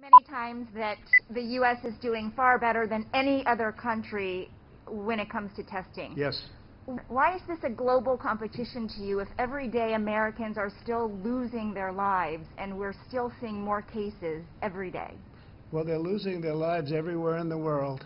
Many times that the U.S. is doing far better than any other country when it comes to testing. Yes. Why is this a global competition to you if every day Americans are still losing their lives and we're still seeing more cases every day? Well, they're losing their lives everywhere in the world,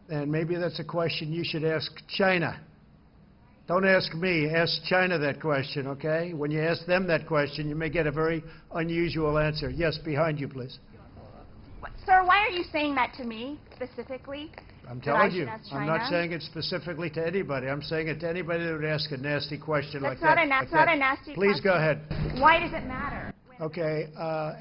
and maybe that's a question you should ask China. Don't ask me, ask China that question, okay? When you ask them that question, you may get a very unusual answer. Yes, behind you, please. Sir, why are you saying that to me specifically? I'm telling you, I'm not saying it specifically to anybody. I'm saying it to anybody that would ask a nasty question like that. That's not a nasty question. Please go ahead. Why does it matter? Okay,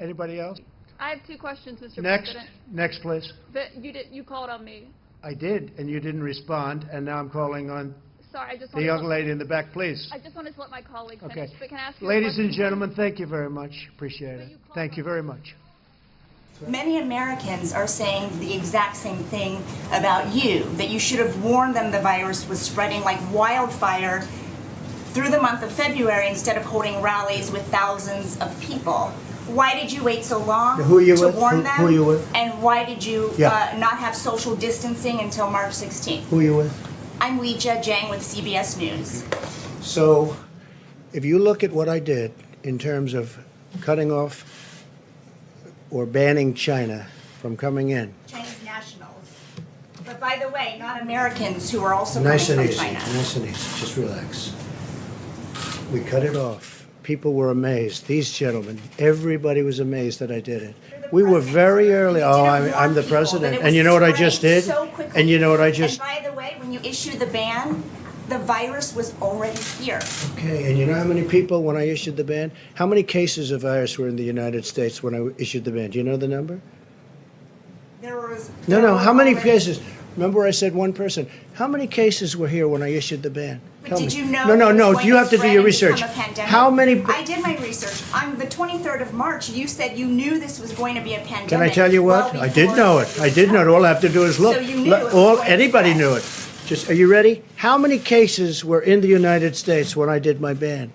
anybody else? I have two questions, Mr. Next, President. next, please. But you called on me. I did, and you didn't respond, and now I'm calling on Sorry, I just the young lady in the back, please. I just wanted to let my colleague finish. Okay. But can I ask you Ladies and gentlemen, thank you very much. Appreciate it. you called Thank you very much. Many Americans are saying the exact same thing about you, that you should have warned them the virus was spreading like wildfire through the month of February instead of holding rallies with thousands of people. Why did you wait so long Who are you to with? warn them? Who are you with? And why did you Yeah. not have social distancing until March 16th? Who are you with? I'm Weijia Jiang with CBS News. So, if you look at what I did in terms of cutting off or banning China from coming in. Chinese nationals. But by the way, not Americans who are also Nice and coming easy, from China. nice and easy, just relax. We cut it off. People were amazed. These gentlemen, everybody was amazed that I did it. We were very early. Oh, I'm the president. And you know what I just did? And you know what I just... And by the way, when you issued the ban, the virus was already here. Okay, and you know how many people, when I issued the ban, how many cases of virus were in the United States when I issued the ban? Do you know the number? No, how many cases? Remember I said one person. How many cases were here when I issued the ban? But did you know No, you have to do your research. How many... I did my research. On the 23rd of March, you said you knew this was going to be a pandemic. Can I tell you what? well I did know it. I did know it. All I have to do is look. So you knew it was going to Anybody spread. knew it. Just, are you ready? How many cases were in the United States when I did my ban?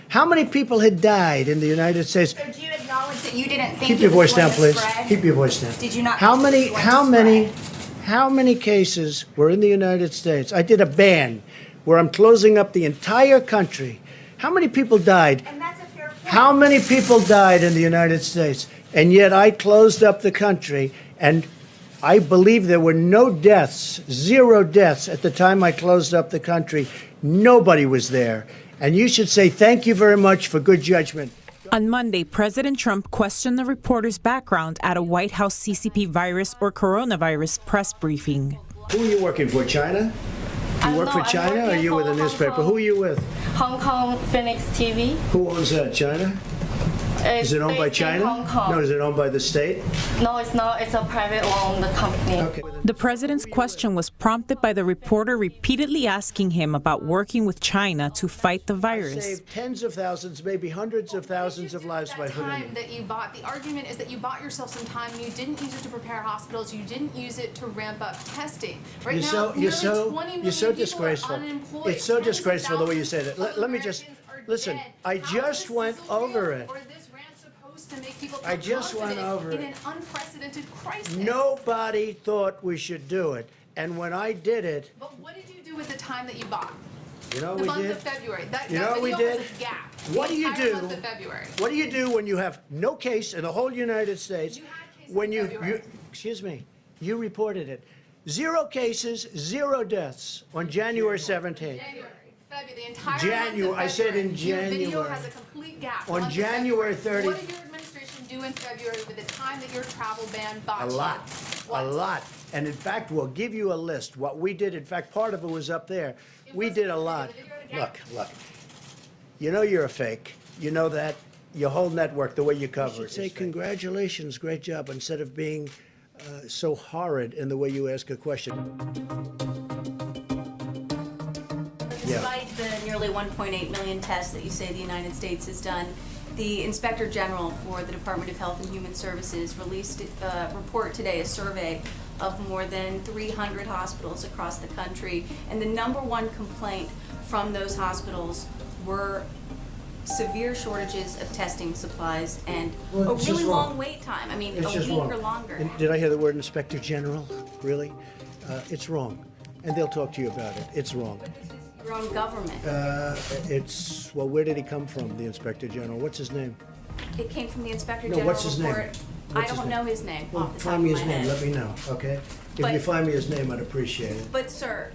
How many people had died in the United States? So do you acknowledge that you didn't think Keep your it was voice down, going to please. spread? Keep your voice down. Did you not How think many? it was How going to many? spread? How many cases were in the United States? I did a ban where I'm closing up the entire country. How many people died? And that's a fair point. How many people died in the United States? And yet I closed up the country, and I believe there were no deaths, 0 deaths at the time I closed up the country. Nobody was there. And you should say thank you very much for good judgment. On Monday, President Trump questioned the reporter's background at a White House CCP virus or coronavirus press briefing. Who are you working for, China? You work for China, or are you with a newspaper? Who are you with? Hong Kong Phoenix TV. Who owns that, China? Is it owned by based in China? Hong Kong. No, is it owned by the state? No, it's not. It's a private owned company. Okay. The president's question was prompted by the reporter repeatedly asking him about working with China to fight the virus. Saved tens of thousands, maybe hundreds of thousands of lives by putting time it. that you bought, the argument is that you bought yourself some time. You didn't use it to prepare hospitals. You didn't use it to ramp up testing. Right now, nearly 20 million You're so people disgraceful. are unemployed. It's so Tens of disgraceful the way you say that. thousands Let of me just Americans are listen. dead. I How just is went this over real? it. Or this rant supposed to make people I feel just went confident over in it. an unprecedented crisis? Nobody thought we should do it, and when I did it, But what did you do with the time that you bought? you know The what we month did. of February. That You know what we video did? was a gap. What The do you entire do? month of February. What do you do when you have no case in the whole United States? You had cases When in you February. excuse me, you reported it. 0 cases, 0 deaths on January 17th. January, February, the entire January, month of I said in February. Your video January. has a complete gap. On Month of January February. 30th. What did your administration do in February with the time that your travel ban A bought you? lot, What? a lot. And in fact, we'll give you a list. What we did, in fact, part of it was up there. We did a lot. Look. You know you're a fake. You know that. Your whole network, the way you cover it. Say congratulations, great job, instead of being so horrid in the way you ask a question. Despite the nearly 1.8 million tests that you say the United States has done, the Inspector General for the Department of Health and Human Services released a report today, a survey of more than 300 hospitals across the country, and the #1 complaint from those hospitals were severe shortages of testing supplies and Well, a it's really just wrong. long wait time. I mean, It's a just week wrong. or longer. And did I hear the word Inspector General? Really? It's wrong. And they'll talk to you about it. It's wrong. Your own government. Well, where did he come from, the Inspector General? What's his name? It came from the Inspector No, General what's his name? report. What's I his don't name? know his name Well, off the top find of me my his name. head. Let me know, okay? If But- you find me his name, I'd appreciate it. But sir,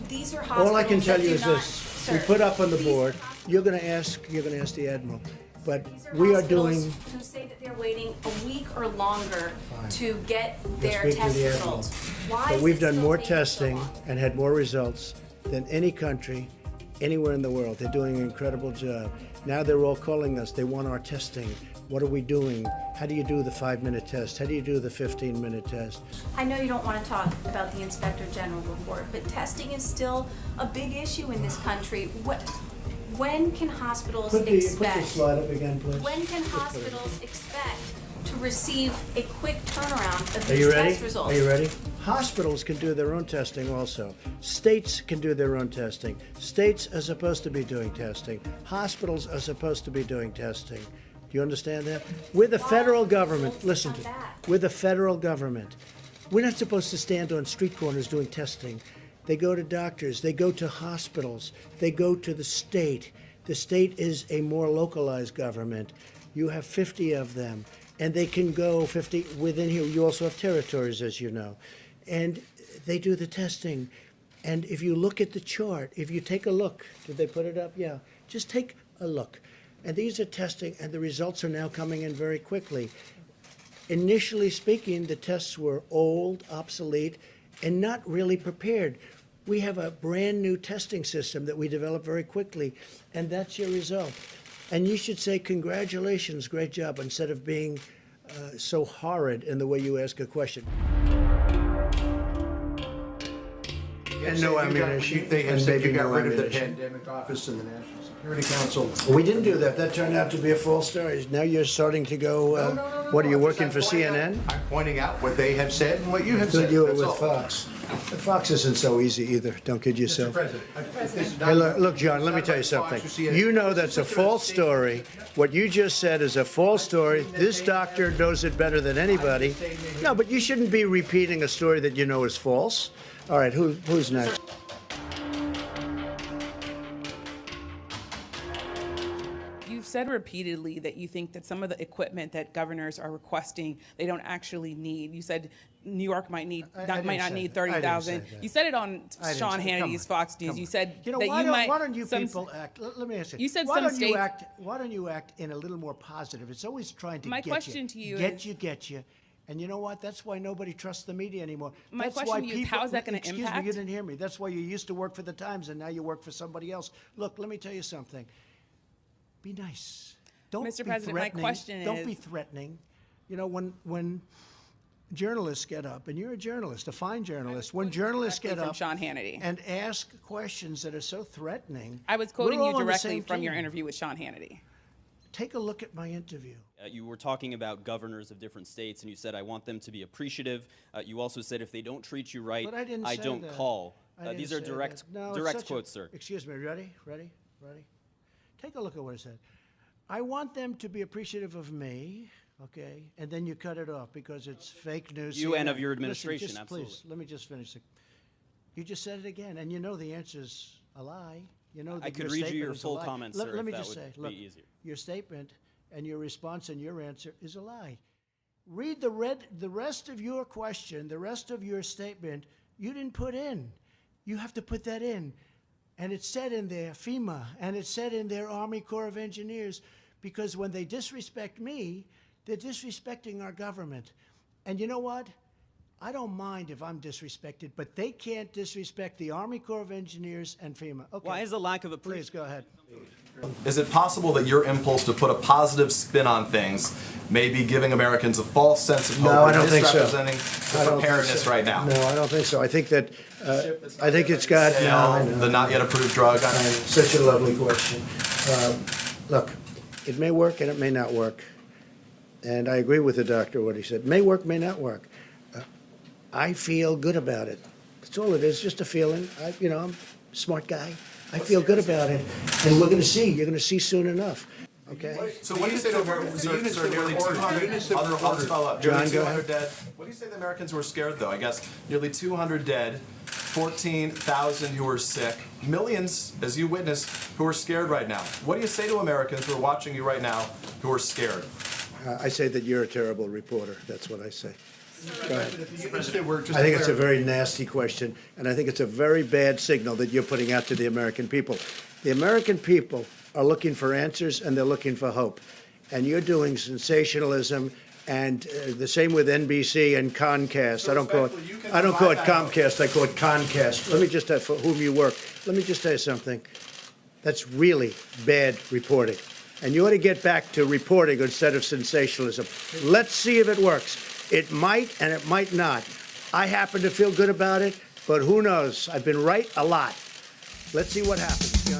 these are hospitals All I can tell that you do is not- this: we sir, put up on the these board. hospitals- You're going to ask the Admiral, but these are we are hospitals doing. who say that they're waiting a week or longer Fine. to get We'll their speak to test the Admiral. results. Why But is we've it done still more taking so testing long? and had more results than any country anywhere in the world. They're doing an incredible job. Now they're all calling us. They want our testing. What are we doing? How do you do the 5-minute test? How do you do the 15-minute test? I know you don't want to talk about the Inspector General report, but testing is still a big issue in this country. When can hospitals Put the expect? slide up again, please. When can Just put it. hospitals expect to receive a quick turnaround of Are you these ready? test results? Are you ready? Hospitals can do their own testing also. States can do their own testing. States are supposed to be doing testing. Hospitals are supposed to be doing testing. Do you understand that? We're the federal government. Listen to me. We're the federal government. We're not supposed to stand on street corners doing testing. They go to doctors. They go to hospitals. They go to the state. The state is a more localized government. You have 50 of them, and they can go 50 within here. You also have territories, as you know, and they do the testing. And if you look at the chart, if you take a look, did they put it up? Yeah, just take a look. And these are testing, and the results are now coming in very quickly. Initially speaking, the tests were old, obsolete, and not really prepared. We have a brand new testing system that we developed very quickly, and that's your result. And you should say, congratulations, great job, instead of being so horrid in the way you ask a question. And no ammunition. They have and said maybe you got no rid of the ammunition. pandemic office in the National Security Council. We didn't do that. That turned out to be a false story. Now you're starting to go, what, are you working for CNN? I'm pointing out what they have said and what you have Good said. you were That's with all. Fox. But Fox isn't so easy either. Don't kid Mr. yourself. President, if this is not Hey, about- look, John, it's let me not tell you about Fox something. or CNN. You know that's a This is about false state- story. What you just said is a false story. This doctor knows it better than anybody. No, but you shouldn't be repeating a story that you know is false. All right, who's next? You've said repeatedly that you think that some of the equipment that governors are requesting, they don't actually need. You said New York might need, I might didn't not say need that. I didn't 30,000. say that. You said it on I didn't Sean say- come Hannity's on, Fox News. come You on. said You know, that why you might. don't you some- people act? Let me ask you. You said why some don't you states- act? Why don't you act in a little more positive? It's always trying to My get you. question to you get is- you. And you know what? That's why nobody trusts the media anymore. My That's question why to you is, people, how is that gonna excuse me, impact? you didn't hear me. That's why you used to work for the Times and now you work for somebody else. Look, let me tell you something. Be nice. Don't Mr. be President, my threatening. question Don't be is- threatening. You know, when journalists get up, and you're a journalist, a fine journalist, when journalists directly get from up Sean Hannity. and ask questions that are so threatening. I was quoting we're you all on the directly same from your team. interview with Sean Hannity. Take a look at my interview. You were talking about governors of different states, and you said, I want them to be appreciative. You also said, if they don't treat you right, But I didn't say don't that. call. I didn't These are say direct, that. No, it's direct such a- quotes, sir. Excuse me, ready? Take a look at what I said. I want them to be appreciative of me, okay? And then you cut it off because it's fake news. You and CNN. of your Listen, administration, just absolutely. Please, let me just finish it. You just said it again, and you know the answer's a lie. You know that I could your read you statement your is a full lie. comments, Let sir, me if that just would say, be look, easier. your statement and your response and your answer is a lie. Read the rest of your question, the rest of your statement, you didn't put in. You have to put that in. And it said in there, FEMA, and it said in there, Army Corps of Engineers, because when they disrespect me, they're disrespecting our government. And you know what? I don't mind if I'm disrespected, but they can't disrespect the Army Corps of Engineers and FEMA. Okay. Why is the lack of a Please, go ahead. Is it possible that your impulse to put a positive spin on things may be giving Americans a false sense of hope No, I and don't think so. misrepresenting I the don't think preparedness so. right now? No, I don't think so. I think that, I think it's got, no, I know. The not yet approved drug. Such a lovely question. Look, it may work and it may not work. And I agree with the doctor, what he said. May work, may not work. I feel good about it. That's all it is, just a feeling. I'm a smart guy. I feel good about it, and we're going to see. You're going to see soon enough. Okay? So what do you say to Americans who are nearly 200 John, go ahead. dead? What do you say to the Americans who are scared, though? I guess nearly 200 dead, 14,000 who are sick, millions, as you witnessed, who are scared right now. What do you say to Americans who are watching you right now who are scared? I say that you're a terrible reporter. That's what I say. Go ahead. I I think it's a very nasty question, and I think it's a very bad signal that you're putting out to the American people. The American people are looking for answers, and they're looking for hope. And you're doing sensationalism, and the same with NBC and Comcast. I don't call it Comcast. I call it Concast. Let me just for whom you work. Let me just tell you something. That's really bad reporting. And you ought to get back to reporting instead of sensationalism. Let's see if it works. It might and it might not. I happen to feel good about it, but who knows? I've been right a lot. Let's see what happens.